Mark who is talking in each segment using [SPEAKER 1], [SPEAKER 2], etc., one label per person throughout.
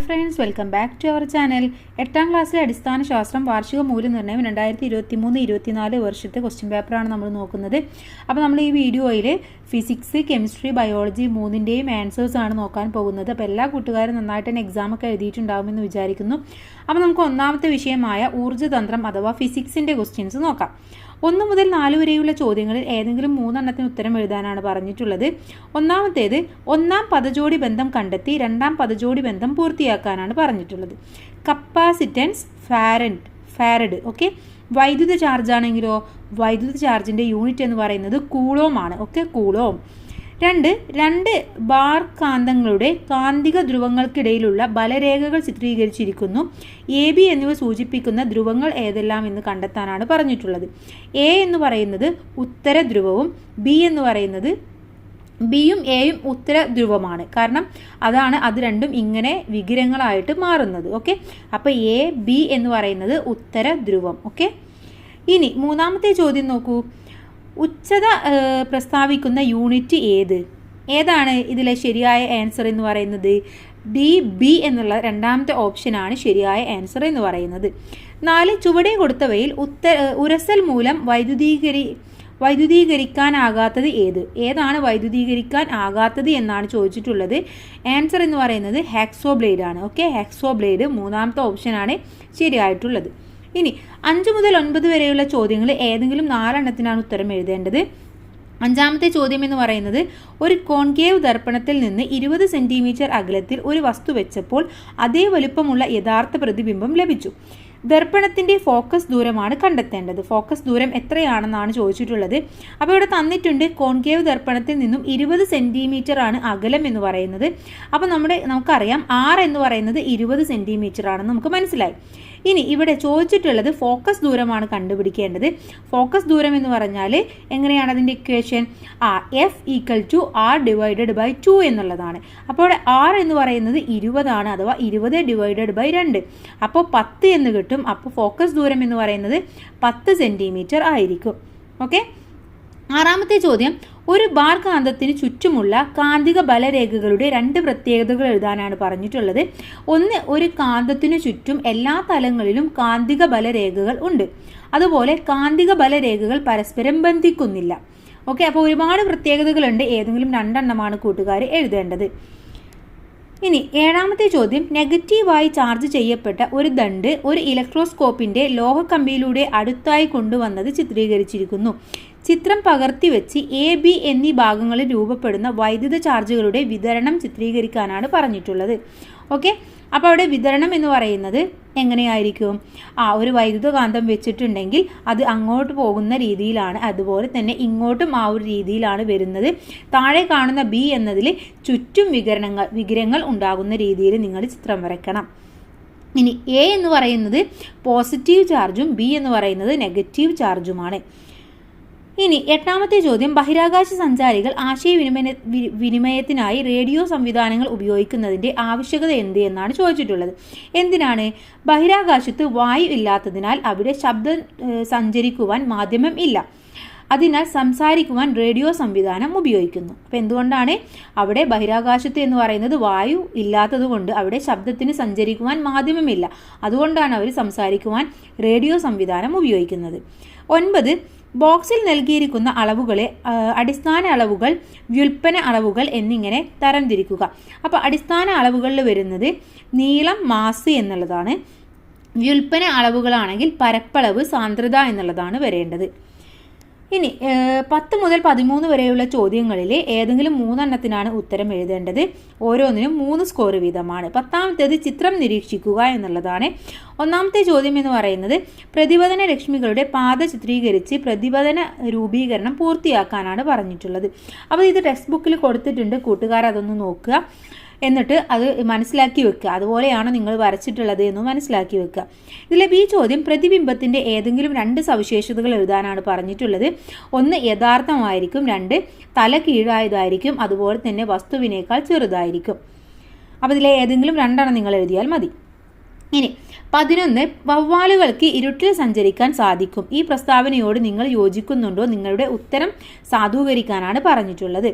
[SPEAKER 1] Friends, welcome back to our channel. 8ാം ക്ലാസ്സിലെ അടിസ്ഥാന ശാസ്ത്രം വാർഷിക മൂല്യനിർണ്ണയം 2023-24 വർഷത്തെ ക്വസ്റ്റ്യൻ പേപ്പറാണ് നമ്മൾ നോക്കുന്നത്. അപ്പോൾ നമ്മൾ ഈ വീഡിയോയിൽ ഫിസിക്സ്, കെമിസ്ട്രി, ബയോളജി മൂന്നിൻ്റെയും ആൻസേഴ്സ് ആണ് നോക്കാൻ പോകുന്നത്. അപ്പോൾ എല്ലാ കൂട്ടുകാരും നന്നായിട്ട് തന്നെ എക്സാമൊക്കെ എഴുതിയിട്ടുണ്ടാകുമെന്ന് വിചാരിക്കുന്നു. അപ്പോൾ നമുക്ക് ഒന്നാമത്തെ വിഷയമായ ഊർജ്ജതന്ത്രം അഥവാ ഫിസിക്സിൻ്റെ ക്വസ്റ്റ്യൻസ് നോക്കാം. 1 മുതൽ 4 വരെയുള്ള ചോദ്യങ്ങളിൽ ഏതെങ്കിലും 3 എണ്ണത്തിന് ഉത്തരം എഴുതാനാണ് പറഞ്ഞിട്ടുള്ളത്. ഒന്നാമത്തേത് 1-ാം പദജോടി ബന്ധം കണ്ടെത്തി 2-ാം പദജോടി ബന്ധം പൂർത്തിയാക്കാനാണ് പറഞ്ഞിട്ടുള്ളത്. Capacitance farad. ഓക്കെ, വൈദ്യുത ചാർജ് ആണെങ്കിലോ വൈദ്യുത ചാർജിൻ്റെ യൂണിറ്റ് എന്ന് പറയുന്നത് കൂളോം ആണ്. Okay, coulomb. രണ്ട് ബാർ കാന്തങ്ങളുടെ കാന്തിക ധ്രുവങ്ങൾക്കിടയിലുള്ള ബലരേഖകൾ ചിത്രീകരിച്ചിരിക്കുന്നു. എ ബി എന്നിവ സൂചിപ്പിക്കുന്ന ധ്രുവങ്ങൾ ഏതെല്ലാം എന്ന് കണ്ടെത്താനാണ് പറഞ്ഞിട്ടുള്ളത്. എ എന്ന് പറയുന്നത് ഉത്തര ധ്രുവവും ബി എന്ന് പറയുന്നത് ബിയും എയും ഉത്തര ധ്രുവമാണ്. കാരണം അതാണ് അത് രണ്ടും ഇങ്ങനെ വികിരണങ്ങളായിട്ട് മാറുന്നത്. ഓക്കെ, അപ്പോൾ എ ബി എന്ന് പറയുന്നത് ഉത്തര ധ്രുവം. ഓക്കെ, ഇനി മൂന്നാമത്തെ ചോദ്യം നോക്കൂ. ഉച്ചത പ്രസ്താവിക്കുന്ന യൂണിറ്റ് ഏതാണ് ഇതിലെ ശരിയായ ആൻസർ എന്ന് പറയുന്നത്? ഡി ബി എന്നുള്ള രണ്ടാമത്തെ ഓപ്ഷനാണ് ശരിയായ ആൻസർ എന്ന് പറയുന്നത്. 4 ചുവടെ കൊടുത്തവയിൽ ഉരസൽ മൂലം വൈദ്യുതീകരിക്കാനാകാത്തത് ഏതാണ് വൈദ്യുതീകരിക്കാൻ ആകാത്തത് എന്നാണ് ചോദിച്ചിട്ടുള്ളത്. ആൻസർ എന്ന് പറയുന്നത് ഹാക്സോ ബ്ലേഡ് ആണ്. ഓക്കെ, ഹാക്സോ ബ്ലേഡ് മൂന്നാമത്തെ ഓപ്ഷനാണ് ശരിയായിട്ടുള്ളത്. ഇനി 5 മുതൽ 9 വരെയുള്ള ചോദ്യങ്ങൾ ഏതെങ്കിലും 4 എണ്ണത്തിനാണ് ഉത്തരം എഴുതേണ്ടത്. 5ാമത്തെ ചോദ്യം എന്ന് പറയുന്നത് ഒരു കോൺകേവ് ദർപ്പണത്തിൽ നിന്ന് 20 സെൻറ്റിമീറ്റർ അകലത്തിൽ ഒരു വസ്തു വെച്ചപ്പോൾ അതേ വലുപ്പമുള്ള യഥാർത്ഥ പ്രതിബിംബം ലഭിച്ചു. ദർപ്പണത്തിൻ്റെ ഫോക്കസ് ദൂരമാണ് കണ്ടെത്തേണ്ടത്. ഫോക്കസ് ദൂരം എത്രയാണെന്നാണ് ചോദിച്ചിട്ടുള്ളത്. അപ്പോൾ ഇവിടെ തന്നിട്ടുണ്ട് കോൺകേവ് ദർപ്പണത്തിൽ നിന്നും 20 സെൻറ്റിമീറ്റർ ആണ് അകലം എന്ന് പറയുന്നത്. അപ്പോൾ നമുക്കറിയാം R എന്ന് പറയുന്നത് 20 സെൻറ്റിമീറ്റർ ആണെന്ന് നമുക്ക് മനസ്സിലായി. ഇനി ഇവിടെ ചോദിച്ചിട്ടുള്ളത് ഫോക്കസ് ദൂരമാണ് കണ്ടുപിടിക്കേണ്ടത്. ഫോക്കസ് ദൂരം എന്ന് പറഞ്ഞാൽ എങ്ങനെയാണ് അതിൻ്റെ ഇക്വേഷൻ? F = R/2 എന്നുള്ളതാണ്. അപ്പോൾ R എന്ന് പറയുന്നത് 20 ആണ്, അഥവാ 20/2. അപ്പോൾ 10 എന്ന് കിട്ടും. അപ്പോൾ ഫോക്കസ് ദൂരം എന്ന് പറയുന്നത് 10 സെൻറ്റിമീറ്റർ ആയിരിക്കും. ഓക്കെ, 6ാമത്തെ ചോദ്യം. ഒരു ബാർ കാന്തത്തിന് ചുറ്റുമുള്ള കാന്തിക ബലരേഖകളുടെ 2 പ്രത്യേകതകൾ എഴുതാനാണ് പറഞ്ഞിട്ടുള്ളത്. ഒന്ന്, ഒരു കാന്തത്തിനു ചുറ്റും എല്ലാ തലങ്ങളിലും കാന്തിക ബലരേഖകൾ ഉണ്ട്. അതുപോലെ കാന്തിക ബലരേഖകൾ പരസ്പരം ബന്ധിക്കുന്നില്ല. ഓക്കെ, അപ്പോൾ ഒരുപാട് പ്രത്യേകതകളുണ്ട്. ഏതെങ്കിലും 2 എണ്ണമാണ് കൂട്ടുകാർ എഴുതേണ്ടത്. ഇനി 7ാമത്തെ ചോദ്യം. നെഗറ്റീവായി ചാർജ് ചെയ്യപ്പെട്ട ഒരു ദണ്ട് ഒരു ഇലക്ട്രോസ്കോപ്പിൻ്റെ ലോഹക്കമ്പിയിലൂടെ അടുത്തായി കൊണ്ടുവന്നത് ചിത്രീകരിച്ചിരിക്കുന്നു. ചിത്രം പകർത്തി വെച്ച് എ ബി എന്നീ ഭാഗങ്ങളിൽ രൂപപ്പെടുന്ന വൈദ്യുത ചാർജുകളുടെ വിതരണം ചിത്രീകരിക്കാനാണ് പറഞ്ഞിട്ടുള്ളത്. ഓക്കെ, അപ്പോൾ അവിടെ വിതരണം എന്ന് പറയുന്നത് എങ്ങനെയായിരിക്കും? ഒരു വൈദ്യുതകാന്തം വെച്ചിട്ടുണ്ടെങ്കിൽ അത് അങ്ങോട്ട് പോകുന്ന രീതിയിലാണ്, അതുപോലെ തന്നെ ഇങ്ങോട്ടും ആ ഒരു രീതിയിലാണ് വരുന്നത്. താഴെ കാണുന്ന ബി എന്നതിൽ ചുറ്റും വികിരണങ്ങൾ ഉണ്ടാകുന്ന രീതിയിൽ നിങ്ങൾ ചിത്രം വരയ്ക്കണം. ഇനി എ എന്ന് പറയുന്നത് പോസിറ്റീവ് ചാർജും ബി എന്ന് പറയുന്നത് നെഗറ്റീവ് ചാർജുമാണ്. ഇനി 8ാമത്തെ ചോദ്യം. ബഹിരാകാശ സഞ്ചാരികൾ ആശയവിനിമയത്തിനായി റേഡിയോ സംവിധാനങ്ങൾ ഉപയോഗിക്കുന്നതിൻ്റെ ആവശ്യകത എന്നാണ് ചോദിച്ചിട്ടുള്ളത്. എന്തിനാണ്? ബഹിരാകാശത്ത് വായു ഇല്ലാത്തതിനാൽ അവിടെ ശബ്ദം സഞ്ചരിക്കുവാൻ മാധ്യമം ഇല്ല. അതിനാൽ സംസാരിക്കുവാൻ റേഡിയോ സംവിധാനം ഉപയോഗിക്കുന്നു. അപ്പോൾ എന്തുകൊണ്ടാണ്? അവിടെ ബഹിരാകാശത്ത് എന്ന് പറയുന്നത് വായു ഇല്ലാത്തത് കൊണ്ട് അവിടെ ശബ്ദത്തിന് സഞ്ചരിക്കുവാൻ മാധ്യമമില്ല. അതുകൊണ്ടാണ് അവർ സംസാരിക്കുവാൻ റേഡിയോ സംവിധാനം ഉപയോഗിക്കുന്നത്. 9. ബോക്സിൽ നൽകിയിരിക്കുന്ന അളവുകളെ അടിസ്ഥാന അളവുകൾ, വ്യുൽപ്പന്ന അളവുകൾ എന്നിങ്ങനെ തരംതിരിക്കുക. അപ്പോൾ അടിസ്ഥാന അളവുകളിൽ വരുന്നത് നീളം, മാസ് എന്നുള്ളതാണ്. വ്യുൽപ്പന്ന അളവുകളാണെങ്കിൽ പരപ്പളവ്, സാന്ദ്രത എന്നുള്ളതാണ് വരേണ്ടത്. ഇനി 10 മുതൽ 13 വരെയുള്ള ചോദ്യങ്ങളിൽ ഏതെങ്കിലും 3 എണ്ണത്തിനാണ് ഉത്തരം എഴുതേണ്ടത്. ഓരോന്നിനും 3 സ്കോർ വീതമാണ്. 10ാമത്തേത് ചിത്രം നിരീക്ഷിക്കുക എന്നുള്ളതാണ്. 1ാമത്തെ ചോദ്യം എന്ന് പറയുന്നത് പ്രതിപതന രശ്മികളുടെ പാത ചിത്രീകരിച്ച് പ്രതിപതന രൂപീകരണം പൂർത്തിയാക്കാനാണ് പറഞ്ഞിട്ടുള്ളത്. അപ്പോൾ ഇത് ടെക്സ്റ്റ് ബുക്കിൽ കൊടുത്തിട്ടുണ്ട്, കൂട്ടുകാർ അതൊന്ന് നോക്കുക. എന്നിട്ട് അത് മനസ്സിലാക്കി വെക്കുക. അതുപോലെയാണ് നിങ്ങൾ വരച്ചിട്ടുള്ളത് എന്ന് മനസ്സിലാക്കി വെക്കുക. ഇതിലെ ബി ചോദ്യം. പ്രതിബിംബത്തിൻ്റെ ഏതെങ്കിലും 2 സവിശേഷതകൾ എഴുതാനാണ് പറഞ്ഞിട്ടുള്ളത്. 1, യഥാർത്ഥമായിരിക്കും. 2, തല കീഴായതായിരിക്കും. അതുപോലെ തന്നെ വസ്തുവിനേക്കാൾ ചെറുതായിരിക്കും. അപ്പോൾ ഇതിലെ ഏതെങ്കിലും 2 എണ്ണം നിങ്ങൾ എഴുതിയാൽ മതി. ഇനി 11. വവ്വാലുകൾക്ക് ഇരുട്ടിൽ സഞ്ചരിക്കാൻ സാധിക്കും. ഈ പ്രസ്താവനയോട് നിങ്ങൾ യോജിക്കുന്നുണ്ടോ? നിങ്ങളുടെ ഉത്തരം സാധൂകരിക്കാനാണ് പറഞ്ഞിട്ടുള്ളത്.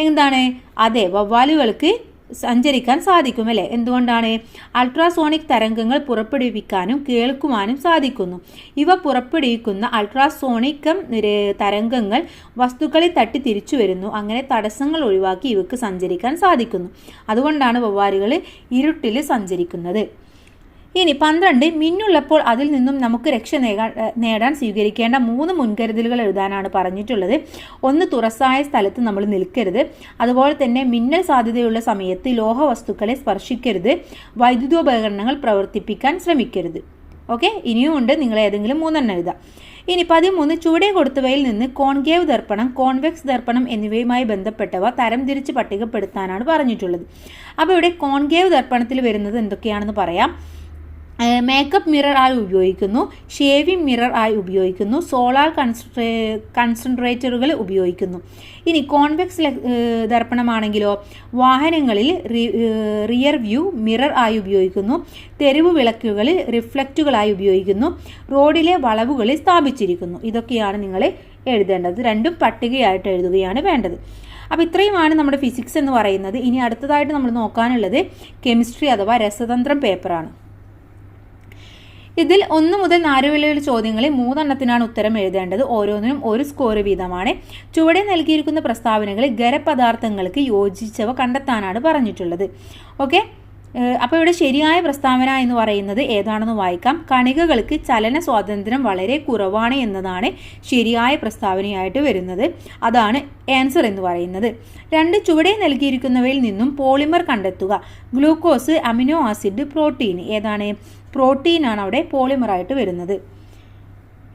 [SPEAKER 1] എന്താണ്? അതെ, വവ്വാലുകൾക്ക് സഞ്ചരിക്കാൻ സാധിക്കും അല്ലേ? എന്തുകൊണ്ടാണ്? അൾട്രാസോണിക് തരംഗങ്ങൾ പുറപ്പെടുവിക്കാനും കേൾക്കുവാനും സാധിക്കുന്നു. ഇവ പുറപ്പെടുവിക്കുന്ന അൾട്രാസോണിക് തരംഗങ്ങൾ വസ്തുക്കളെ തട്ടി തിരിച്ചു വരുന്നു. അങ്ങനെ തടസ്സങ്ങൾ ഒഴിവാക്കി ഇവക്ക് സഞ്ചരിക്കാൻ സാധിക്കുന്നു. അതുകൊണ്ടാണ് വവ്വാലുകൾ ഇരുട്ടിൽ സഞ്ചരിക്കുന്നത്. ഇനി 12, മിന്നുള്ളപ്പോൾ അതിൽ നിന്നും നമുക്ക് രക്ഷ നേടാൻ സ്വീകരിക്കേണ്ട 3 മുൻകരുതലുകൾ എഴുതാനാണ് പറഞ്ഞിട്ടുള്ളത്. 1, തുറസായ സ്ഥലത്ത് നമ്മൾ നിൽക്കരുത്. അതുപോലെ തന്നെ മിന്നൽ സാധ്യതയുള്ള സമയത്ത് ലോഹവസ്തുക്കളെ സ്പർശിക്കരുത്. വൈദ്യുതോപകരണങ്ങൾ പ്രവർത്തിപ്പിക്കാൻ ശ്രമിക്കരുത്. ഓക്കെ, ഇനിയും ഉണ്ട്, നിങ്ങൾ ഏതെങ്കിലും 3 എഴുതാം. ഇനി 13, ചുവടെ കൊടുത്തവയിൽ നിന്ന് കോൺകേവ് ദർപ്പണം, കോൺവെക്സ് ദർപ്പണം എന്നിവയുമായി ബന്ധപ്പെട്ടവ തരംതിരിച്ച് പട്ടികപ്പെടുത്താനാണ് പറഞ്ഞിട്ടുള്ളത്. അപ്പോൾ ഇവിടെ കോൺകേവ് ദർപ്പണത്തിൽ വരുന്നത് എന്തൊക്കെയാണെന്ന് പറയാം. മേക്കപ്പ് മിറർ ആയി ഉപയോഗിക്കുന്നു, ഷേവിംഗ് മിറർ ആയി ഉപയോഗിക്കുന്നു, സോളാർ കൺസെൻട്രേറ്ററുകൾ ഉപയോഗിക്കുന്നു. ഇനി കോൺവെക്സ് ദർപ്പണമാണെങ്കിലോ വാഹനങ്ങളിൽ റിയർ വ്യൂ മിറർ ആയി ഉപയോഗിക്കുന്നു, തെരുവ് വിളക്കുകളിൽ റിഫ്ലക്റ്റുകളായി ഉപയോഗിക്കുന്നു, റോഡിലെ വളവുകളിൽ സ്ഥാപിച്ചിരിക്കുന്നു. ഇതൊക്കെയാണ് നിങ്ങൾ എഴുതേണ്ടത്. രണ്ടും പട്ടികയായിട്ട് എഴുതുകയാണ് വേണ്ടത്. അപ്പോൾ ഇത്രയുമാണ് നമ്മുടെ ഫിസിക്സ് എന്ന് പറയുന്നത്. ഇനി അടുത്തതായിട്ട് നമ്മൾ നോക്കാനുള്ളത് കെമിസ്ട്രി അഥവാ രസതന്ത്രം പേപ്പറാണ്. ഇതിൽ 1 മുതൽ 4 വരെയുള്ള ചോദ്യങ്ങളിൽ 3 എണ്ണത്തിനാണ് ഉത്തരം എഴുതേണ്ടത്. ഓരോന്നിനും 1 സ്കോർ വീതമാണ്. ചുവടെ നൽകിയിരിക്കുന്ന പ്രസ്താവനകളിൽ ഖരപദാർത്ഥങ്ങൾക്ക് യോജിച്ചവ കണ്ടെത്താനാണ് പറഞ്ഞിട്ടുള്ളത്. ഓക്കെ, അപ്പോൾ ഇവിടെ ശരിയായ പ്രസ്താവന എന്ന് പറയുന്നത് ഏതാണെന്ന് വായിക്കാം. കണികകൾക്ക് ചലന സ്വാതന്ത്ര്യം വളരെ കുറവാണ് എന്നതാണ് ശരിയായ പ്രസ്താവനയായിട്ട് വരുന്നത്. അതാണ് ആൻസർ എന്ന് പറയുന്നത്. 2, ചുവടെ നൽകിയിരിക്കുന്നവയിൽ നിന്നും പോളിമർ കണ്ടെത്തുക. Glucose, amino acid, protein. ഏതാണ്? പ്രോട്ടീനാണ് അവിടെ പോളിമറായിട്ട് വരുന്നത്.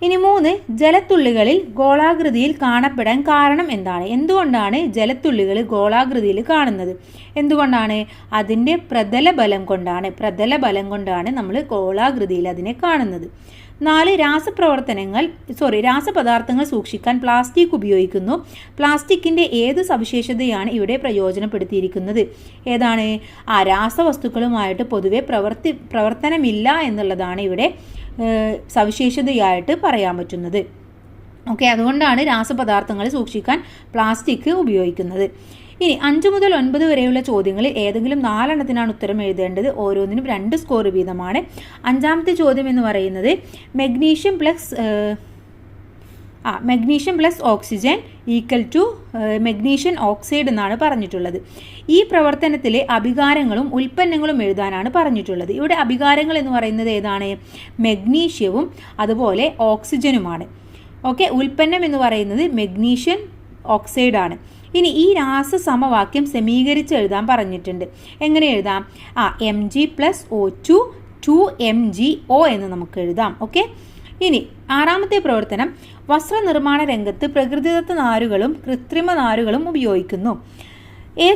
[SPEAKER 1] ഇനി 3, ജലത്തുള്ളികളിൽ ഗോളാകൃതിയിൽ കാണപ്പെടാൻ കാരണം എന്താണ്? എന്തുകൊണ്ടാണ് ജലത്തുള്ളികൾ ഗോളാകൃതിയിൽ കാണുന്നത്? എന്തുകൊണ്ടാണ്? അതിൻ്റെ പ്രതലബലം കൊണ്ടാണ് നമ്മൾ ഗോളാകൃതിയിൽ അതിനെ കാണുന്നത്. 4, രാസപദാർത്ഥങ്ങൾ സൂക്ഷിക്കാൻ പ്ലാസ്റ്റിക് ഉപയോഗിക്കുന്നു. പ്ലാസ്റ്റിക്കിൻ്റെ ഏത് സവിശേഷതയാണ് ഇവിടെ പ്രയോജനപ്പെടുത്തിയിരിക്കുന്നത്? ഏതാണ്? രാസവസ്തുക്കളുമായിട്ട് പൊതുവെ പ്രവർത്തനമില്ല എന്നുള്ളതാണ് ഇവിടെ സവിശേഷതയായിട്ട് പറയാൻ പറ്റുന്നത്. ഓക്കെ, അതുകൊണ്ടാണ് രാസപദാർത്ഥങ്ങൾ സൂക്ഷിക്കാൻ പ്ലാസ്റ്റിക് ഉപയോഗിക്കുന്നത്. ഇനി 5 മുതൽ 9 വരെയുള്ള ചോദ്യങ്ങളിൽ ഏതെങ്കിലും 4 എണ്ണത്തിനാണ് ഉത്തരം എഴുതേണ്ടത്. ഓരോന്നിനും 2 സ്കോർ വീതമാണ്. 5ാമത്തെ ചോദ്യം എന്ന് പറയുന്നത് magnesium plus oxygen equal to magnesium oxide എന്നാണ് പറഞ്ഞിട്ടുള്ളത്. ഈ പ്രവർത്തനത്തിലെ അഭികാരങ്ങളും ഉൽപ്പന്നങ്ങളും എഴുതാനാണ് പറഞ്ഞിട്ടുള്ളത്. ഇവിടെ അഭികാരങ്ങൾ എന്ന് പറയുന്നത് ഏതാണ്? മെഗ്നീഷ്യവും അതുപോലെ ഓക്സിജനുമാണ്. ഓക്കെ, ഉൽപ്പന്നം എന്ന് പറയുന്നത് മെഗ്നീഷ്യൻ ഓക്സൈഡാണ്. ഇനി ഈ രാസസമവാക്യം സമീകരിച്ച് എഴുതാൻ പറഞ്ഞിട്ടുണ്ട്. എങ്ങനെ എഴുതാം? Mg+O2 2MgO എന്ന് നമുക്ക് എഴുതാം. ഓക്കെ, ഇനി 6ാമത്തെ പ്രവർത്തനം വസ്ത്രനിർമ്മാണ രംഗത്ത് പ്രകൃതിദത്ത നാരുകളും കൃത്രിമ നാരുകളും ഉപയോഗിക്കുന്നു.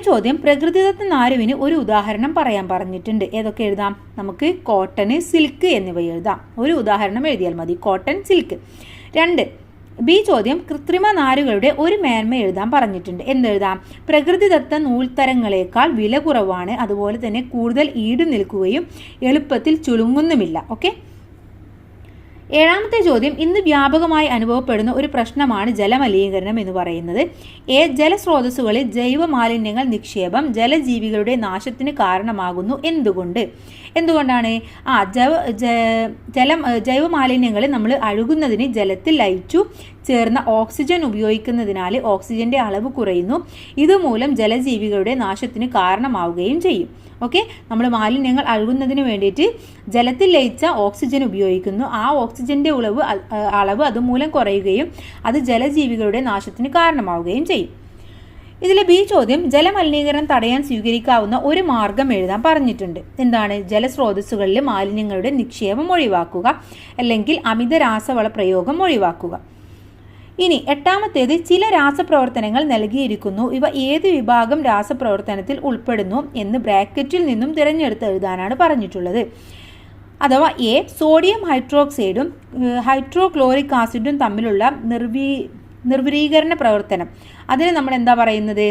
[SPEAKER 1] ചോദ്യം പ്രകൃതിദത്ത നാരുവിന് ഒരു ഉദാഹരണം പറയാൻ പറഞ്ഞിട്ടുണ്ട്. ഏതൊക്കെ എഴുതാം? നമുക്ക് കോട്ടൺ, സിൽക്ക് എന്നിവ എഴുതാം. ഒരു ഉദാഹരണം എഴുതിയാൽ മതി, കോട്ടൺ, സിൽക്ക്. 2, ചോദ്യം കൃത്രിമ നാരുകളുടെ ഒരു മേന്മ എഴുതാൻ പറഞ്ഞിട്ടുണ്ട്. എന്തെഴുതാം? പ്രകൃതിദത്ത നൂൽത്തരങ്ങളെക്കാൾ വില കുറവാണ്, അതുപോലെ തന്നെ കൂടുതൽ ഈട് നിൽക്കുകയും എളുപ്പത്തിൽ ചുളുങ്ങുന്നുമില്ല. ഓക്കെ, 7ാമത്തെ ചോദ്യം ഇന്ന് വ്യാപകമായി അനുഭവപ്പെടുന്ന ഒരു പ്രശ്നമാണ് ജലമലിനീകരണം എന്ന് പറയുന്നത്. ജലസ്രോതസ്സുകളിൽ ജൈവ മാലിന്യങ്ങൾ നിക്ഷേപം ജലജീവികളുടെ നാശത്തിന് കാരണമാകുന്നു. എന്തുകൊണ്ടാണ്? ജൈവ മാലിന്യങ്ങൾ നമ്മൾ അഴുകുന്നതിന് ജലത്തിൽ ലയിച്ചു ചേർന്ന ഓക്സിജൻ ഉപയോഗിക്കുന്നതിനാൽ ഓക്സിജന്റെ അളവ് കുറയുന്നു. ഇതുമൂലം ജലജീവികളുടെ നാശത്തിന് കാരണമാവുകയും ചെയ്യും. ഓക്കെ, നമ്മൾ മാലിന്യങ്ങൾ അഴുകുന്നതിന് വേണ്ടിയിട്ട് ജലത്തിൽ ലയിച്ച ഓക്സിജൻ ഉപയോഗിക്കുന്നു. ആ ഓക്സിജന്റെ അളവ് അതുമൂലം കുറയുകയും അത് ജലജീവികളുടെ നാശത്തിന് കാരണമാവുകയും ചെയ്യും. ഇതിലെ ചോദ്യം ജലമലിനീകരണം തടയാൻ സ്വീകരിക്കാവുന്ന ഒരു മാർഗം എഴുതാൻ പറഞ്ഞിട്ടുണ്ട്. എന്താണ്? ജലസ്രോതസ്സുകളിൽ മാലിന്യങ്ങളുടെ നിക്ഷേപം ഒഴിവാക്കുക, അല്ലെങ്കിൽ അമിത രാസവള പ്രയോഗം ഒഴിവാക്കുക. ഇനി 8ാമത്തേത് ചില രാസപ്രവർത്തനങ്ങൾ നൽകിയിരിക്കുന്നു. ഇവ ഏത് വിഭാഗം രാസപ്രവർത്തനത്തിൽ ഉൾപ്പെടുന്നു എന്ന് ബ്രാക്കറ്റിൽ നിന്നും തിരഞ്ഞെടുത്ത് എഴുതാനാണ് പറഞ്ഞിട്ടുള്ളത്. അഥവാ സോഡിയം ഹൈഡ്രോക്സൈഡും ഹൈഡ്രോക്ലോറിക് ആസിഡും തമ്മിലുള്ള നിർവീകരണ പ്രവർത്തനം. അതിന് നമ്മൾ എന്താ പറയുന്നത്?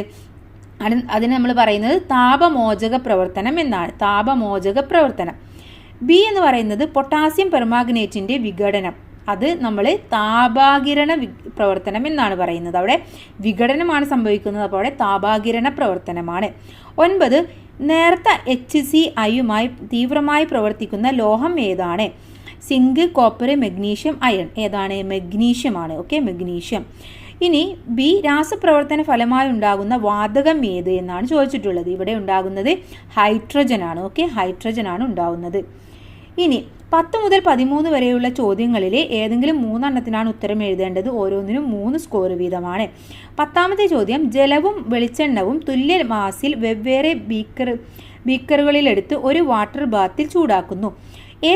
[SPEAKER 1] അതിന് നമ്മൾ പറയുന്നത് താപമോചക പ്രവർത്തനം എന്നാണ്. താപമോചക പ്രവർത്തനം. എന്ന് പറയുന്നത് പൊട്ടാസ്യം പെർമാഗ്നേറ്റിന്റെ വിഘടനം. അത് നമ്മൾ താപാകിരണ പ്രവർത്തനം എന്നാണ് പറയുന്നത്. അവിടെ വിഘടനമാണ് സംഭവിക്കുന്നത്, അപ്പോൾ അവിടെ താപാകിരണ പ്രവർത്തനമാണ്. 9 നേർത്ത HCl തീവ്രമായി പ്രവർത്തിക്കുന്ന ലോഹം ഏതാണ്? Zinc, copper, magnesium, iron. ഏതാണ്? മെഗ്നീഷ്യമാണ്. Okay, magnesium. ഇനി ബി, രാസപ്രവർത്തന ഫലമായി ഉണ്ടാകുന്ന വാതകം ഏത് എന്നാണ് ചോദിച്ചിട്ടുള്ളത്. ഇവിടെ ഉണ്ടാകുന്നത് ഹൈഡ്രജൻ ആണ്. ഓക്കെ, ഹൈഡ്രജൻ ആണ് ഉണ്ടാകുന്നത്. ഇനി 10 മുതൽ 13 വരെയുള്ള ചോദ്യങ്ങളിലെ ഏതെങ്കിലും 3 എണ്ണത്തിനാണ് ഉത്തരം എഴുതേണ്ടത്. ഓരോന്നിനും 3 സ്കോർ വീതമാണ്. 10ാമത്തെ ചോദ്യം, ജലവും വെളിച്ചെണ്ണവും തുല്യ മാസിൽ വെവ്വേറെ ബീക്കറുകളിലെടുത്ത് ഒരു വാട്ടർ ബാത്തിൽ ചൂടാക്കുന്നു.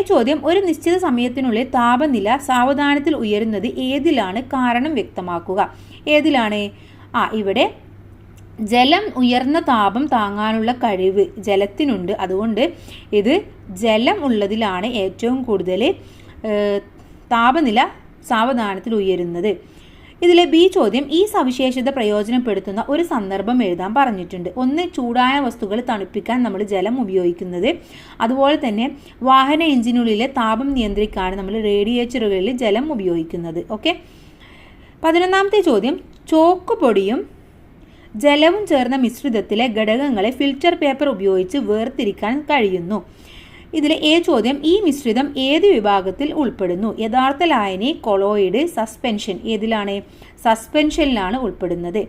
[SPEAKER 1] ചോദ്യം, ഒരു നിശ്ചിത സമയത്തിനുള്ളിൽ താപനില സാവധാനത്തിൽ ഉയരുന്നത് ഏതിലാണ്? കാരണം വ്യക്തമാക്കുക. ഏതിലാണ്? ഇവിടെ ജലം ഉയർന്ന താപം താങ്ങാനുള്ള കഴിവ് ജലത്തിനുണ്ട്. അതുകൊണ്ട് ഇത് ജലം ഉള്ളതിലാണ് ഏറ്റവും കൂടുതൽ താപനില സാവധാനത്തിൽ ഉയരുന്നത്. ഇതിലെ ബി ചോദ്യം, ഈ സവിശേഷത പ്രയോജനപ്പെടുത്തുന്ന ഒരു സന്ദർഭം എഴുതാൻ പറഞ്ഞിട്ടുണ്ട്. ഒന്ന്, ചൂടായ വസ്തുക്കൾ തണുപ്പിക്കാൻ നമ്മൾ ജലം ഉപയോഗിക്കുന്നത്. അതുപോലെ തന്നെ വാഹന എഞ്ചിനുള്ളിലെ താപം നിയന്ത്രിക്കാൻ നമ്മൾ റേഡിയേറ്ററുകളിൽ ജലം ഉപയോഗിക്കുന്നത്. ഓക്കെ. 11ാമത്തെ ചോദ്യം, ചോക്ക് പൊടിയും ജലവും ചേർന്ന മിശ്രിതത്തിലെ ഘടകങ്ങളെ ഫിൽറ്റർ പേപ്പർ ഉപയോഗിച്ച് വേർതിരിക്കാൻ കഴിയുന്നു. ഇതിലെ ചോദ്യം, ഈ മിശ്രിതം ഏത് വിഭാഗത്തിൽ ഉൾപ്പെടുന്നു? യഥാർത്ഥ ലായനി, കൊളോയിഡ്, സസ്പെൻഷൻ. ഏതിലാണ്? സസ്പെൻഷനിലാണ് ഉൾപ്പെടുന്നത്.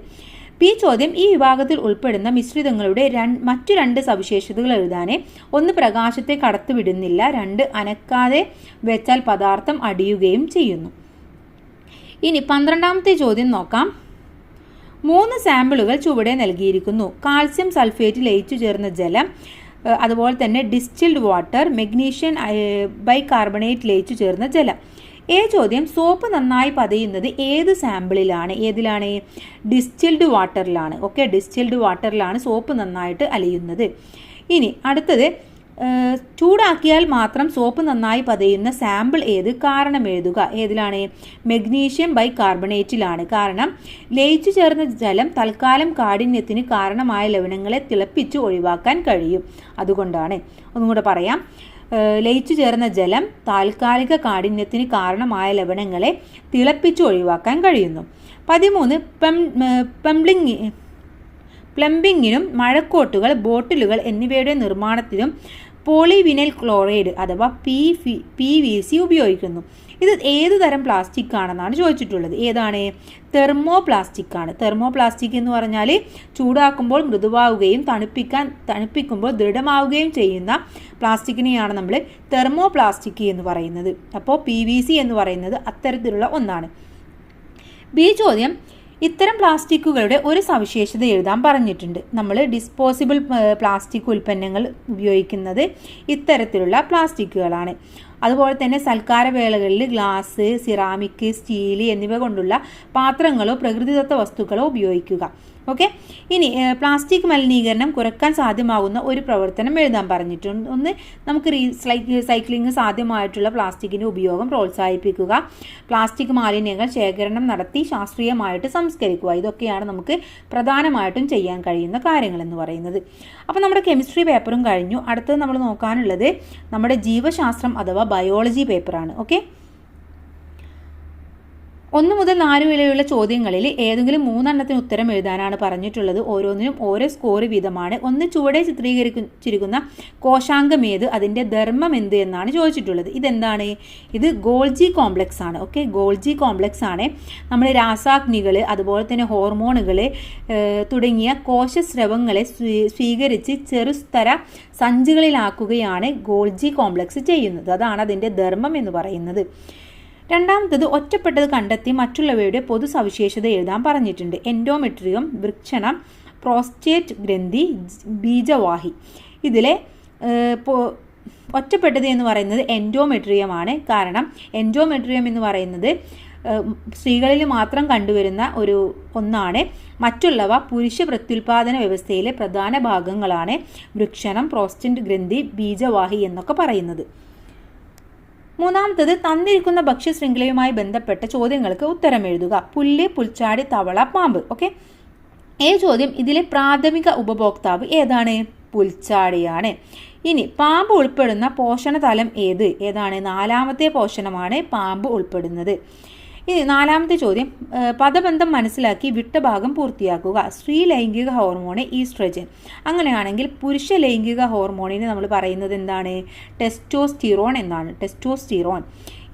[SPEAKER 1] ബി ചോദ്യം, ഈ വിഭാഗത്തിൽ ഉൾപ്പെടുന്ന മിശ്രിതങ്ങളുടെ മറ്റു 2 സവിശേഷതകൾ എഴുതാനേ. 1, പ്രകാശത്തെ കടത്തിവിടുന്നില്ല. 2, അനക്കാതെ വെച്ചാൽ പദാർത്ഥം അടിയുകയും ചെയ്യുന്നു. ഇനി 12ാമത്തെ ചോദ്യം നോക്കാം. 3 സാമ്പിളുകൾ ചുവടെ നൽകിയിരിക്കുന്നു. കാൽസ്യം സൾഫേറ്റ് ലയിച്ചു ചേർന്ന ജലം, അതുപോലെ തന്നെ ഡിസ്റ്റിൽഡ് വാട്ടർ, മെഗ്നീഷ്യം ബൈകാർബണേറ്റ് ലയിച്ചു ചേർന്ന ജലം. ചോദ്യം, സോപ്പ് നന്നായി പതയുന്നത് ഏത് സാമ്പിളിലാണ്? ഏതിലാണ്? ഡിസ്റ്റിൽഡ് വാട്ടറിലാണ്. ഓക്കെ, ഡിസ്റ്റിൽഡ് വാട്ടറിലാണ് സോപ്പ് നന്നായിട്ട് അലിയുന്നത്. ഇനി അടുത്തത്, ചൂടാക്കിയാൽ മാത്രം സോപ്പ് നന്നായി പതയുന്ന സാമ്പിൾ ഏത്? കാരണം എഴുതുക. ഏതിലാണ്? മെഗ്നീഷ്യം ബൈകാർബണേറ്റിലാണ്. കാരണം ലയിച്ചു ചേർന്ന ജലം തൽക്കാലം കാഠിന്യത്തിന് കാരണമായ ലവണങ്ങളെ തിളപ്പിച്ച് ഒഴിവാക്കാൻ കഴിയും. അതുകൊണ്ടാണ്. ഒന്നും കൂടെ പറയാം. ലയിച്ചു ചേർന്ന ജലം താൽക്കാലിക കാഠിന്യത്തിന് കാരണമായ ലവണങ്ങളെ തിളപ്പിച്ച് ഒഴിവാക്കാൻ കഴിയുന്നു. 13, പ്ലംബിങ്ങിനും മഴക്കോട്ടുകൾ, ബോട്ടിലുകൾ എന്നിവയുടെ നിർമ്മാണത്തിലും പോളിവിനൈൽ ക്ലോറൈഡ് അഥവാ PVC ഉപയോഗിക്കുന്നു. ഇത് ഏതു തരം പ്ലാസ്റ്റിക് ആണെന്നാണ് ചോദിച്ചിട്ടുള്ളത്. ഏതാണ്? തെർമോ പ്ലാസ്റ്റിക് ആണ്. തെർമോ പ്ലാസ്റ്റിക് എന്ന് പറഞ്ഞാൽ ചൂടാക്കുമ്പോൾ മൃദുവാവുകയും തണുപ്പിക്കുമ്പോൾ ദൃഢമാവുകയും ചെയ്യുന്ന പ്ലാസ്റ്റിക്കിനെയാണ് നമ്മൾ തെർമോ പ്ലാസ്റ്റിക് എന്ന് പറയുന്നത്. അപ്പോൾ PVC എന്ന് പറയുന്നത് അത്തരത്തിലുള്ള ഒന്നാണ്. ബി ചോദ്യം, ഇത്തരം പ്ലാസ്റ്റിക്കുകളുടെ ഒരു സവിശേഷത എഴുതാൻ പറഞ്ഞിട്ടുണ്ട്. നമ്മൾ ഡിസ്പോസിബിൾ പ്ലാസ്റ്റിക് ഉൽപ്പന്നങ്ങൾ ഉപയോഗിക്കുന്നത് ഇത്തരത്തിലുള്ള പ്ലാസ്റ്റിക്കുകളാണ്. അതുപോലെ തന്നെ സൽക്കാരവേളകളിൽ ഗ്ലാസ്, സിറാമിക്, സ്റ്റീൽ എന്നിവ കൊണ്ടുള്ള പാത്രങ്ങളോ പ്രകൃതിദത്ത വസ്തുക്കളോ ഉപയോഗിക്കുക. ഓക്കെ. ഇനി പ്ലാസ്റ്റിക് മലിനീകരണം കുറയ്ക്കാൻ സാധ്യമാകുന്ന ഒരു പ്രവർത്തനം എഴുതാൻ പറഞ്ഞിട്ടുണ്ട്. ഒന്ന്, നമുക്ക് സൈക്ലിംഗ് സാധ്യമായിട്ടുള്ള പ്ലാസ്റ്റിക്കിൻ്റെ ഉപയോഗം പ്രോത്സാഹിപ്പിക്കുക. പ്ലാസ്റ്റിക് മാലിന്യങ്ങൾ ശേഖരണം നടത്തി ശാസ്ത്രീയമായിട്ട് സംസ്കരിക്കുക. ഇതൊക്കെയാണ് നമുക്ക് പ്രധാനമായിട്ടും ചെയ്യാൻ കഴിയുന്ന കാര്യങ്ങളെന്ന് പറയുന്നത്. അപ്പോൾ നമ്മുടെ കെമിസ്ട്രി പേപ്പറും കഴിഞ്ഞു. അടുത്തത് നമ്മൾ നോക്കാനുള്ളത് നമ്മുടെ ജീവശാസ്ത്രം അഥവാ ബയോളജി പേപ്പറാണ്. ഓക്കെ. 1 മുതൽ 4 വരെയുള്ള ചോദ്യങ്ങളിൽ ഏതെങ്കിലും 3 എണ്ണത്തിന് ഉത്തരം എഴുതാനാണ് പറഞ്ഞിട്ടുള്ളത്. ഓരോന്നിനും ഓരോ സ്കോർ വീതമാണ്. 1, ചുവടെ ചിത്രീകരിച്ചിരിക്കുന്ന കോശാംഗം ഏത്? അതിൻ്റെ ധർമ്മം എന്ത് എന്നാണ് ചോദിച്ചിട്ടുള്ളത്. ഇതെന്താണ്? ഇത് ഗോൾജി കോംപ്ലക്സ് ആണ്. ഓക്കെ, ഗോൾജി കോംപ്ലക്സ് ആണ്. നമ്മുടെ രാസാഗ്നികൾ, അതുപോലെ തന്നെ ഹോർമോണുകൾ തുടങ്ങിയ കോശസ്രവങ്ങളെ സ്വീകരിച്ച് ചെറുസ്തര സഞ്ചികളിലാക്കുകയാണ് ഗോൾജി കോംപ്ലക്സ് ചെയ്യുന്നത്. അതാണ് അതിൻ്റെ ധർമ്മം എന്ന് പറയുന്നത്. രണ്ടാമത്തത്, ഒറ്റപ്പെട്ടത് കണ്ടെത്തി മറ്റുള്ളവയുടെ പൊതു സവിശേഷത എഴുതാൻ പറഞ്ഞിട്ടുണ്ട്. എൻഡോമെട്രിയം, വൃക്ഷണം, പ്രോസ്റ്റേറ്റ് ഗ്രന്ഥി, ബീജവാഹി. ഇതിലെ ഒറ്റപ്പെട്ടത് എന്ന് പറയുന്നത് എൻഡോമെട്രിയമാണ്. കാരണം എൻഡോമെട്രിയം എന്ന് പറയുന്നത് സ്ത്രീകളിൽ മാത്രം കണ്ടുവരുന്ന ഒന്നാണ്. മറ്റുള്ളവ പുരുഷ പ്രത്യുൽപാദന വ്യവസ്ഥയിലെ പ്രധാന ഭാഗങ്ങളാണ് വൃക്ഷണം, പ്രോസ്റ്റേറ്റ് ഗ്രന്ഥി, ബീജവാഹി എന്നൊക്കെ പറയുന്നത്. മൂന്നാമത്തത്, തന്നിരിക്കുന്ന ഭക്ഷ്യശൃംഖലയുമായി ബന്ധപ്പെട്ട ചോദ്യങ്ങൾക്ക് ഉത്തരം എഴുതുക. പുല്ല്, പുൽച്ചാടി, തവള, പാമ്പ്. ഓക്കെ. ചോദ്യം, ഇതിലെ പ്രാഥമിക ഉപഭോക്താവ് ഏതാണ്? പുൽച്ചാടിയാണ്. ഇനി പാമ്പ് ഉൾപ്പെടുന്ന പോഷണതലം ഏതാണ്? 4ാമത്തെ പോഷണമാണ് പാമ്പ് ഉൾപ്പെടുന്നത്. ഇനി നാലാമത്തെ ചോദ്യം, പദബന്ധം മനസ്സിലാക്കി വിട്ട ഭാഗം പൂർത്തിയാക്കുക. സ്ത്രീ ലൈംഗിക ഹോർമോണ് ഈസ്ട്രജൻ. അങ്ങനെയാണെങ്കിൽ പുരുഷ ലൈംഗിക ഹോർമോണിന് നമ്മൾ പറയുന്നത് എന്താണ്? ടെസ്റ്റോസ്റ്റിറോൺ എന്നാണ്. ടെസ്റ്റോസ്റ്റിറോൺ.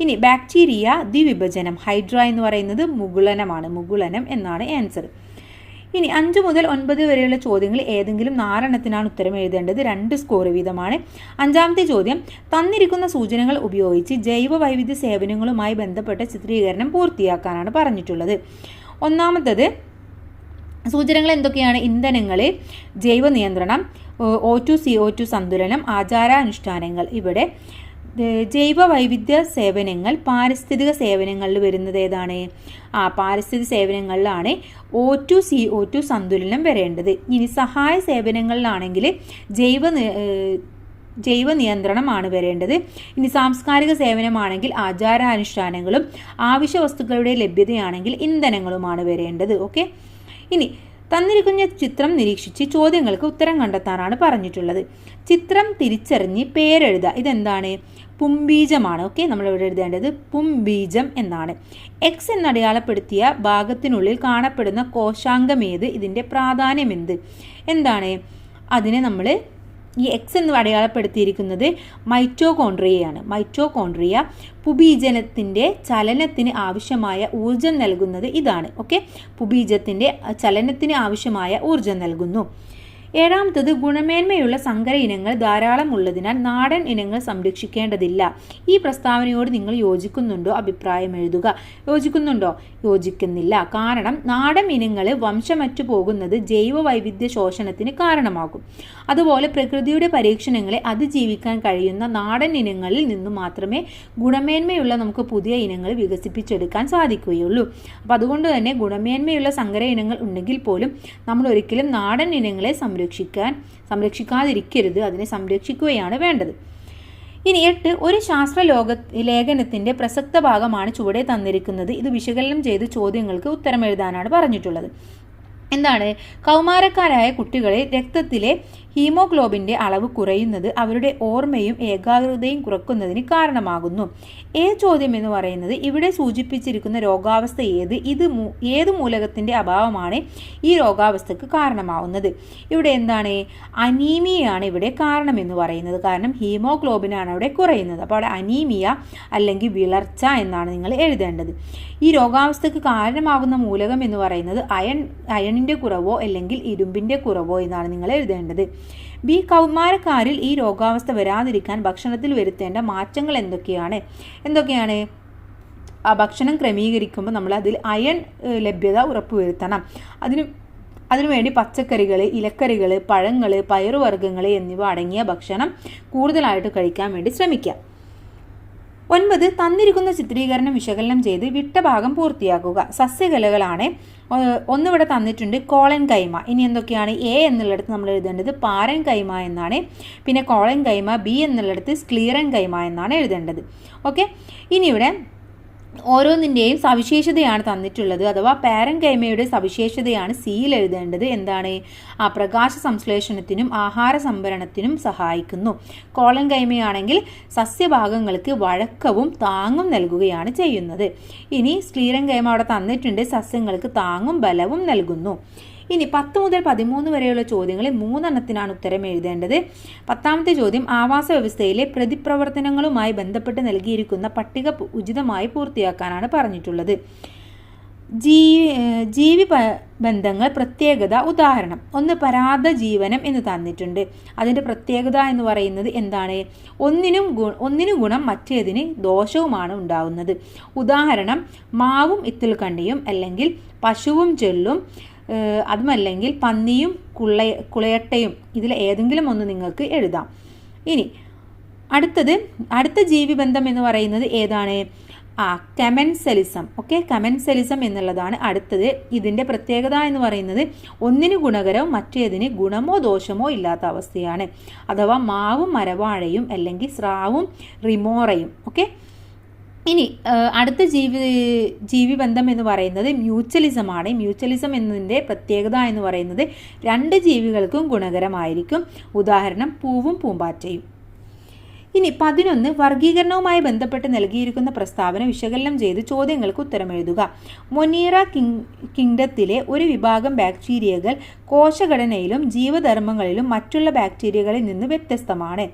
[SPEAKER 1] ഇനി ബാക്ടീരിയ ദ്വിവിഭജനം. ഹൈഡ്ര എന്ന് പറയുന്നത് മുകുളനമാണ്. മുകുളനം എന്നാണ് ആൻസർ. ഇനി 5 മുതൽ 9 വരെയുള്ള ചോദ്യങ്ങൾ ഏതെങ്കിലും 4 എണ്ണത്തിനാണ് ഉത്തരം എഴുതേണ്ടത്. 2 സ്കോർ വീതമാണ്. 5ാമത്തെ ചോദ്യം, തന്നിരിക്കുന്ന സൂചനകൾ ഉപയോഗിച്ച് ജൈവ വൈവിധ്യ സേവനങ്ങളുമായി ബന്ധപ്പെട്ട ചിത്രീകരണം പൂർത്തിയാക്കാനാണ് പറഞ്ഞിട്ടുള്ളത്. ഒന്നാമത്തത് സൂചനകൾ എന്തൊക്കെയാണ്? ഇന്ധനങ്ങൾ, ജൈവ നിയന്ത്രണം, O2 CO2 സന്തുലനം, ആചാരാനുഷ്ഠാനങ്ങൾ. ഇവിടെ ജൈവ വൈവിധ്യ സേവനങ്ങൾ പാരിസ്ഥിതിക സേവനങ്ങളിൽ വരുന്നത് ഏതാണ്? പാരിസ്ഥിതിക സേവനങ്ങളിലാണ് O2 CO2 സന്തുലനം വരേണ്ടത്. ഇനി സഹായ സേവനങ്ങളിലാണെങ്കിൽ ജൈവ നിയന്ത്രണമാണ് വരേണ്ടത്. ഇനി സാംസ്കാരിക സേവനമാണെങ്കിൽ ആചാരാനുഷ്ഠാനങ്ങളും ആവശ്യ വസ്തുക്കളുടെ ലഭ്യതയാണെങ്കിൽ ഇന്ധനങ്ങളുമാണ് വരേണ്ടത്. ഓക്കെ. ഇനി തന്നിരിക്കുന്ന ചിത്രം നിരീക്ഷിച്ച് ചോദ്യങ്ങൾക്ക് ഉത്തരം കണ്ടെത്താനാണ് പറഞ്ഞിട്ടുള്ളത്. ചിത്രം തിരിച്ചറിഞ്ഞ് പേരെഴുതുക. ഇതെന്താണ്? പുംബീജമാണ്. ഓക്കെ, നമ്മളിവിടെ എഴുതേണ്ടത് പുംബീജം എന്നാണ്. എക്സ് എന്നടയാളപ്പെടുത്തിയ ഭാഗത്തിനുള്ളിൽ കാണപ്പെടുന്ന കോശാംഗം ഏത്? ഇതിൻ്റെ പ്രാധാന്യം എന്താണ്? അതിനെ നമ്മൾ ഈ എക്സ് എന്ന് അടയാളപ്പെടുത്തിയിരിക്കുന്നത് മൈറ്റോകോൺട്രിയയാണ്. മൈറ്റോകോൺട്രിയ പുബീജനത്തിൻ്റെ ചലനത്തിന് ആവശ്യമായ ഊർജം നൽകുന്നത് ഇതാണ്. ഓക്കെ, പുബീജത്തിൻ്റെ ചലനത്തിന് ആവശ്യമായ ഊർജം നൽകുന്നു. 7ാമത്തത്, ഗുണമേന്മയുള്ള സങ്കര ഇനങ്ങൾ ധാരാളം ഉള്ളതിനാൽ നാടൻ ഇനങ്ങൾ സംരക്ഷിക്കേണ്ടതില്ല. ഈ പ്രസ്താവനയോട് നിങ്ങൾ യോജിക്കുന്നുണ്ടോ? അഭിപ്രായം എഴുതുക. യോജിക്കുന്നുണ്ടോ? യോജിക്കുന്നില്ല. കാരണം നാടൻ ഇനങ്ങൾ വംശമറ്റു പോകുന്നത് ജൈവ വൈവിധ്യ ശോഷണത്തിന് കാരണമാകും. അതുപോലെ പ്രകൃതിയുടെ പരീക്ഷണങ്ങളെ അതിജീവിക്കാൻ കഴിയുന്ന നാടൻ ഇനങ്ങളിൽ നിന്നും മാത്രമേ ഗുണമേന്മയുള്ള നമുക്ക് പുതിയ ഇനങ്ങൾ വികസിപ്പിച്ചെടുക്കാൻ സാധിക്കുകയുള്ളൂ. അപ്പോൾ അതുകൊണ്ട് തന്നെ ഗുണമേന്മയുള്ള സങ്കര ഇനങ്ങൾ ഉണ്ടെങ്കിൽ പോലും നമ്മൾ ഒരിക്കലും നാടൻ ഇനങ്ങളെ സംരക്ഷിക്കാതിരിക്കരുത്. അതിനെ സംരക്ഷിക്കുകയാണ് വേണ്ടത്. ഇനി 8, ഒരു ശാസ്ത്ര ലേഖനത്തിൻ്റെ പ്രസക്ത ഭാഗമാണ് ചുവടെ തന്നിരിക്കുന്നത്. ഇത് വിശകലനം ചെയ്ത് ചോദ്യങ്ങൾക്ക് ഉത്തരം എഴുതാനാണ് പറഞ്ഞിട്ടുള്ളത്. എന്താണ്? കൗമാരക്കാരായ കുട്ടികളെ രക്തത്തിലെ ഹീമോഗ്ലോബിൻ്റെ അളവ് കുറയുന്നത് അവരുടെ ഓർമ്മയും ഏകാഗ്രതയും കുറക്കുന്നതിന് കാരണമാകുന്നു. ചോദ്യം എന്ന് പറയുന്നത്, ഇവിടെ സൂചിപ്പിച്ചിരിക്കുന്ന രോഗാവസ്ഥ ഏത് മൂലകത്തിൻ്റെ അഭാവമാണ് ഈ രോഗാവസ്ഥക്ക് കാരണമാവുന്നത്? ഇവിടെ എന്താണ്? അനീമിയയാണ് ഇവിടെ കാരണം എന്ന് പറയുന്നത്. കാരണം ഹീമോഗ്ലോബിനാണ് അവിടെ കുറയുന്നത്. അപ്പോൾ അവിടെ അനീമിയ അല്ലെങ്കിൽ വിളർച്ച എന്നാണ് നിങ്ങൾ എഴുതേണ്ടത്. ഈ രോഗാവസ്ഥക്ക് കാരണമാകുന്ന മൂലകം എന്ന് പറയുന്നത് അയണിൻ്റെ കുറവോ അല്ലെങ്കിൽ ഇരുമ്പിൻ്റെ കുറവോ എന്നാണ് നിങ്ങൾ എഴുതേണ്ടത്. ബി, കൗമാരക്കാരിൽ ഈ രോഗാവസ്ഥ വരാതിരിക്കാൻ ഭക്ഷണത്തിൽ വരുത്തേണ്ട മാറ്റങ്ങൾ എന്തൊക്കെയാണ്? ആ ഭക്ഷണം ക്രമീകരിക്കുമ്പോൾ നമ്മൾ അതിൽ അയൺ ലഭ്യത ഉറപ്പുവരുത്തണം. അതിനുവേണ്ടി പച്ചക്കറികൾ, ഇലക്കറികൾ, പഴങ്ങൾ, പയറുവർഗ്ഗങ്ങൾ എന്നിവ അടങ്ങിയ ഭക്ഷണം കൂടുതലായിട്ട് കഴിക്കാൻ വേണ്ടി ശ്രമിക്കുക. 9, തന്നിരിക്കുന്ന ചിത്രീകരണം വിശകലനം ചെയ്ത് വിട്ട ഭാഗം പൂർത്തിയാക്കുക. സസ്യകലകളാണ്. ഒന്നിവിടെ തന്നിട്ടുണ്ട്, കോളൻ കൈമ. ഇനി എന്തൊക്കെയാണ്? എ എന്നുള്ളിടത്ത് നമ്മൾ എഴുതേണ്ടത് പാരൻ കൈമ എന്നാണ്. പിന്നെ കോളൻ കൈമ. ബി എന്നുള്ളിടത്ത് സ്ക്ലീറൻ കൈമ എന്നാണ് എഴുതേണ്ടത്. ഓക്കെ. ഇനി ഇവിടെ ഓരോന്നിൻ്റെയും സവിശേഷതയാണ് തന്നിട്ടുള്ളത്. അഥവാ പാരൻ കൈമയുടെ സവിശേഷതയാണ് സിയിൽ എഴുതേണ്ടത്. എന്താണ്? പ്രകാശ സംശ്ലേഷണത്തിനും ആഹാര സംഭരണത്തിനും സഹായിക്കുന്നു. കോളൻ കൈമയാണെങ്കിൽ സസ്യഭാഗങ്ങൾക്ക് വഴക്കവും താങ്ങും നൽകുകയാണ് ചെയ്യുന്നത്. ഇനി സ്ക്ലീറൻ കൈമ അവിടെ തന്നിട്ടുണ്ട്, സസ്യങ്ങൾക്ക് താങ്ങും ബലവും നൽകുന്നു. ഇനി 10 മുതൽ 13 വരെയുള്ള ചോദ്യങ്ങളിൽ 3 എണ്ണത്തിനാണ് ഉത്തരം എഴുതേണ്ടത്. 10ാമത്തെ ചോദ്യം, ആവാസ വ്യവസ്ഥയിലെ പ്രതിപ്രവർത്തനങ്ങളുമായി ബന്ധപ്പെട്ട് നൽകിയിരിക്കുന്ന പട്ടിക ഉചിതമായി പൂർത്തിയാക്കാനാണ് പറഞ്ഞിട്ടുള്ളത്. ജീവി ബന്ധങ്ങൾ പ്രത്യേകത ഉദാഹരണം. 1, പരാത ജീവനം എന്ന് തന്നിട്ടുണ്ട്. അതിൻ്റെ പ്രത്യേകത എന്ന് പറയുന്നത് എന്താണ്? ഒന്നിനു ഗുണം മറ്റേതിന് ദോഷവുമാണ് ഉണ്ടാവുന്നത്. ഉദാഹരണം, മാവും ഇത്തിൽക്കണ്ണിയും, അല്ലെങ്കിൽ പശുവും ചെള്ളും, അതുമല്ലെങ്കിൽ പന്നിയും കുളയട്ടയും. ഇതിൽ ഏതെങ്കിലും ഒന്ന് നിങ്ങൾക്ക് എഴുതാം. ഇനി അടുത്ത ജീവിബന്ധം എന്ന് പറയുന്നത് ഏതാണ്? കമൻസെലിസം. ഓക്കെ, കമൻസെലിസം എന്നുള്ളതാണ് അടുത്തത്. ഇതിൻ്റെ പ്രത്യേകത എന്ന് പറയുന്നത് ഒന്നിന് ഗുണകരവും മറ്റേതിന് ഗുണമോ ദോഷമോ ഇല്ലാത്ത അവസ്ഥയാണ്. അഥവാ മാവും മരവാഴയും അല്ലെങ്കിൽ സ്രാവും റിമോറയും. ഓക്കെ. ഇനി അടുത്ത ജീവിബന്ധം എന്ന് പറയുന്നത് മ്യൂച്വലിസമാണ്. മ്യൂച്വലിസം എന്നതിൻ്റെ പ്രത്യേകത എന്ന് പറയുന്നത് 2 ജീവികൾക്കും ഗുണകരമായിരിക്കും. ഉദാഹരണം, പൂവും പൂമ്പാറ്റയും. ഇനി 11 വർഗീകരണവുമായി ബന്ധപ്പെട്ട് നൽകിയിരിക്കുന്ന പ്രസ്താവന വിശകലനം ചെയ്ത് ചോദ്യങ്ങൾക്ക് ഉത്തരം എഴുതുക. മൊനീറ കിങ്ഡത്തിലെ ഒരു വിഭാഗം ബാക്ടീരിയകൾ കോശഘടനയിലും ജീവധർമ്മങ്ങളിലും മറ്റുള്ള ബാക്ടീരിയകളിൽ നിന്ന് വ്യത്യസ്തമാണ്.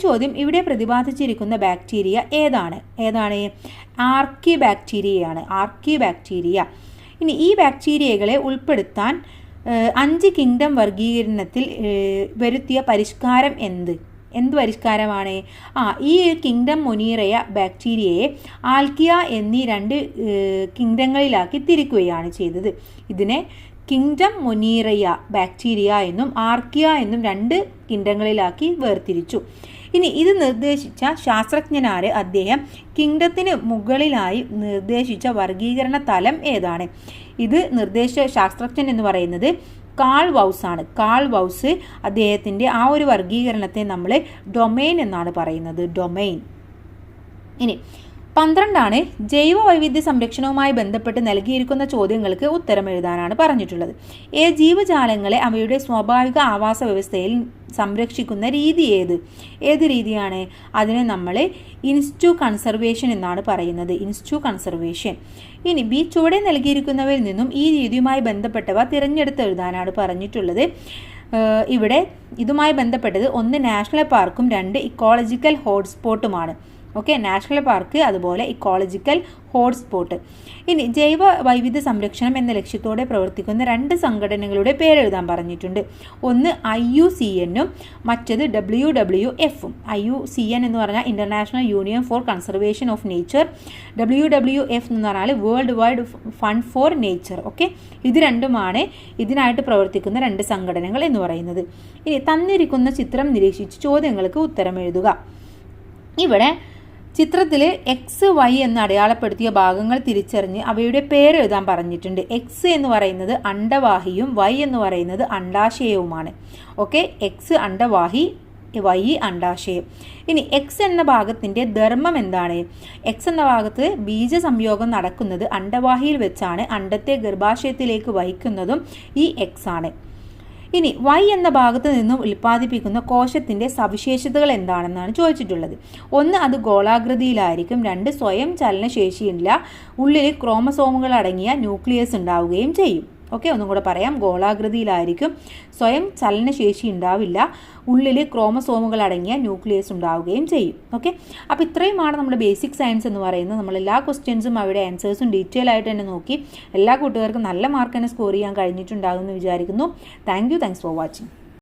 [SPEAKER 1] ചോദ്യം, ഇവിടെ പ്രതിപാദിച്ചിരിക്കുന്ന ബാക്ടീരിയ ഏതാണ്? ആർക്കി ബാക്ടീരിയ. ഇനി ഈ ബാക്ടീരിയകളെ ഉൾപ്പെടുത്താൻ 5 കിങ്ഡം വർഗീകരണത്തിൽ വരുത്തിയ പരിഷ്കാരം എന്ത് പരിഷ്കാരമാണ്? ഈ കിങ്ഡം മൊനീറയ ബാക്ടീരിയയെ ആൽക്കിയ എന്നീ 2 കിങ്ഡങ്ങളിലാക്കി തിരിക്കുകയാണ് ചെയ്തത്. ഇതിനെ കിങ്ഡം മൊനീറയ ബാക്ടീരിയ എന്നും ആർക്കിയ എന്നും 2 കിങ്ഡങ്ങളിലാക്കി വേർതിരിച്ചു. ഇനി ഇത് നിർദ്ദേശിച്ച ശാസ്ത്രജ്ഞനാര്? അദ്ദേഹം കിങ്ഡത്തിന് മുകളിലായി നിർദ്ദേശിച്ച വർഗീകരണ തലം ഏതാണ്? ഇത് നിർദ്ദേശിച്ച ശാസ്ത്രജ്ഞൻ എന്ന് പറയുന്നത് കാൾ വൗസ് ആണ്. കാൾ വൗസ് അദ്ദേഹത്തിൻ്റെ ആ ഒരു വർഗീകരണത്തെ നമ്മൾ ഡൊമെയിൻ എന്നാണ് പറയുന്നത്. ഡൊമെയിൻ. ഇനി 12 ജൈവ വൈവിധ്യ സംരക്ഷണവുമായി ബന്ധപ്പെട്ട് നൽകിയിരിക്കുന്ന ചോദ്യങ്ങൾക്ക് ഉത്തരം എഴുതാനാണ് പറഞ്ഞിട്ടുള്ളത്. ജീവജാലങ്ങളെ അവയുടെ സ്വാഭാവിക ആവാസ വ്യവസ്ഥയിൽ സംരക്ഷിക്കുന്ന രീതി ഏത് രീതിയാണ്? അതിനെ നമ്മൾ ഇൻസ്റ്റു കൺസർവേഷൻ എന്നാണ് പറയുന്നത്. ഇൻസ്റ്റു കൺസർവേഷൻ. ഇനി ബി, ചുവടെ നൽകിയിരിക്കുന്നവയിൽ നിന്നും ഈ രീതിയുമായി ബന്ധപ്പെട്ടവ തിരഞ്ഞെടുത്ത് എഴുതാനാണ് പറഞ്ഞിട്ടുള്ളത്. ഇവിടെ ഇതുമായി ബന്ധപ്പെട്ടത് 1 നാഷണൽ പാർക്കും 2 ഇക്കോളജിക്കൽ ഹോട്ട്സ്പോട്ടുമാണ്. നാഷണൽ പാർക്ക്, അതുപോലെ ഇക്കോളജിക്കൽ ഹോട്ട്സ്പോട്ട്. ഇനി ജൈവ വൈവിധ്യ സംരക്ഷണം എന്ന ലക്ഷ്യത്തോടെ പ്രവർത്തിക്കുന്ന 2 സംഘടനകളുടെ പേരെഴുതാൻ പറഞ്ഞിട്ടുണ്ട്. ഒന്ന് IUCN-ഉം മറ്റത് WWF-ഉം. IUCN എന്ന് പറഞ്ഞാൽ International Union for Conservation of Nature. WWF എന്ന് പറഞ്ഞാൽ World Wide Fund for Nature. ഇത് രണ്ടുമാണ് ഇതിനായിട്ട് പ്രവർത്തിക്കുന്ന 2 സംഘടനകൾ എന്ന് പറയുന്നത്. ഇനി തന്നിരിക്കുന്ന ചിത്രം നിരീക്ഷിച്ച് ചോദ്യങ്ങൾക്ക് ഉത്തരം എഴുതുക. ഇവിടെ ചിത്രത്തിൽ XY എന്ന് അടയാളപ്പെടുത്തിയ ഭാഗങ്ങൾ തിരിച്ചറിഞ്ഞ് അവയുടെ പേര് എഴുതാൻ പറഞ്ഞിട്ടുണ്ട്. X എന്ന് പറയുന്നത് അണ്ഡവാഹിയും Y എന്ന് പറയുന്നത് അണ്ഡാശയവുമാണ്. X അണ്ഡവാഹി, Y അണ്ഡാശയം. ഇനി X എന്ന ഭാഗത്തിൻ്റെ ധർമ്മം എന്താണ്? X എന്ന ഭാഗത്ത് ബീജസംയോഗം നടക്കുന്നത് അണ്ഡവാഹിയിൽ വെച്ചാണ്. അണ്ഡത്തെ ഗർഭാശയത്തിലേക്ക് വഹിക്കുന്നതും ഈ X ആണ്. ഇനി Y എന്ന ഭാഗത്ത് നിന്നും ഉൽപ്പാദിപ്പിക്കുന്ന കോശത്തിൻ്റെ സവിശേഷതകൾ എന്താണെന്നാണ് ചോദിച്ചിട്ടുള്ളത്. 1, അത് ഗോളാകൃതിയിലായിരിക്കും. 2, സ്വയം ചലനശേഷിയില്ല. ഉള്ളിൽ ക്രോമസോമുകൾ അടങ്ങിയ ന്യൂക്ലിയസ് ഉണ്ടാവുകയും ചെയ്യും. ഒന്നും കൂടെ പറയാം. ഗോളാകൃതിയിലായിരിക്കും. സ്വയം ചലനശേഷി ഉണ്ടാവില്ല. ഉള്ളിൽ ക്രോമസോമുകൾ അടങ്ങിയ ന്യൂക്ലിയസ് ഉണ്ടാവുകയും ചെയ്യും. അപ്പോൾ ഇത്രയുമാണ് നമ്മുടെ ബേസിക് സയൻസ് എന്ന് പറയുന്നത്. നമ്മൾ എല്ലാ ക്വസ്റ്റ്യൻസും അവരുടെ ആൻസേഴ്സും ഡീറ്റെയിൽ ആയിട്ട് തന്നെ നോക്കി എല്ലാ കൂട്ടുകാർക്കും നല്ല മാർക്ക് തന്നെ സ്കോർ ചെയ്യാൻ കഴിഞ്ഞിട്ടുണ്ടാകുമെന്ന് വിചാരിക്കുന്നു. Thanks for watching.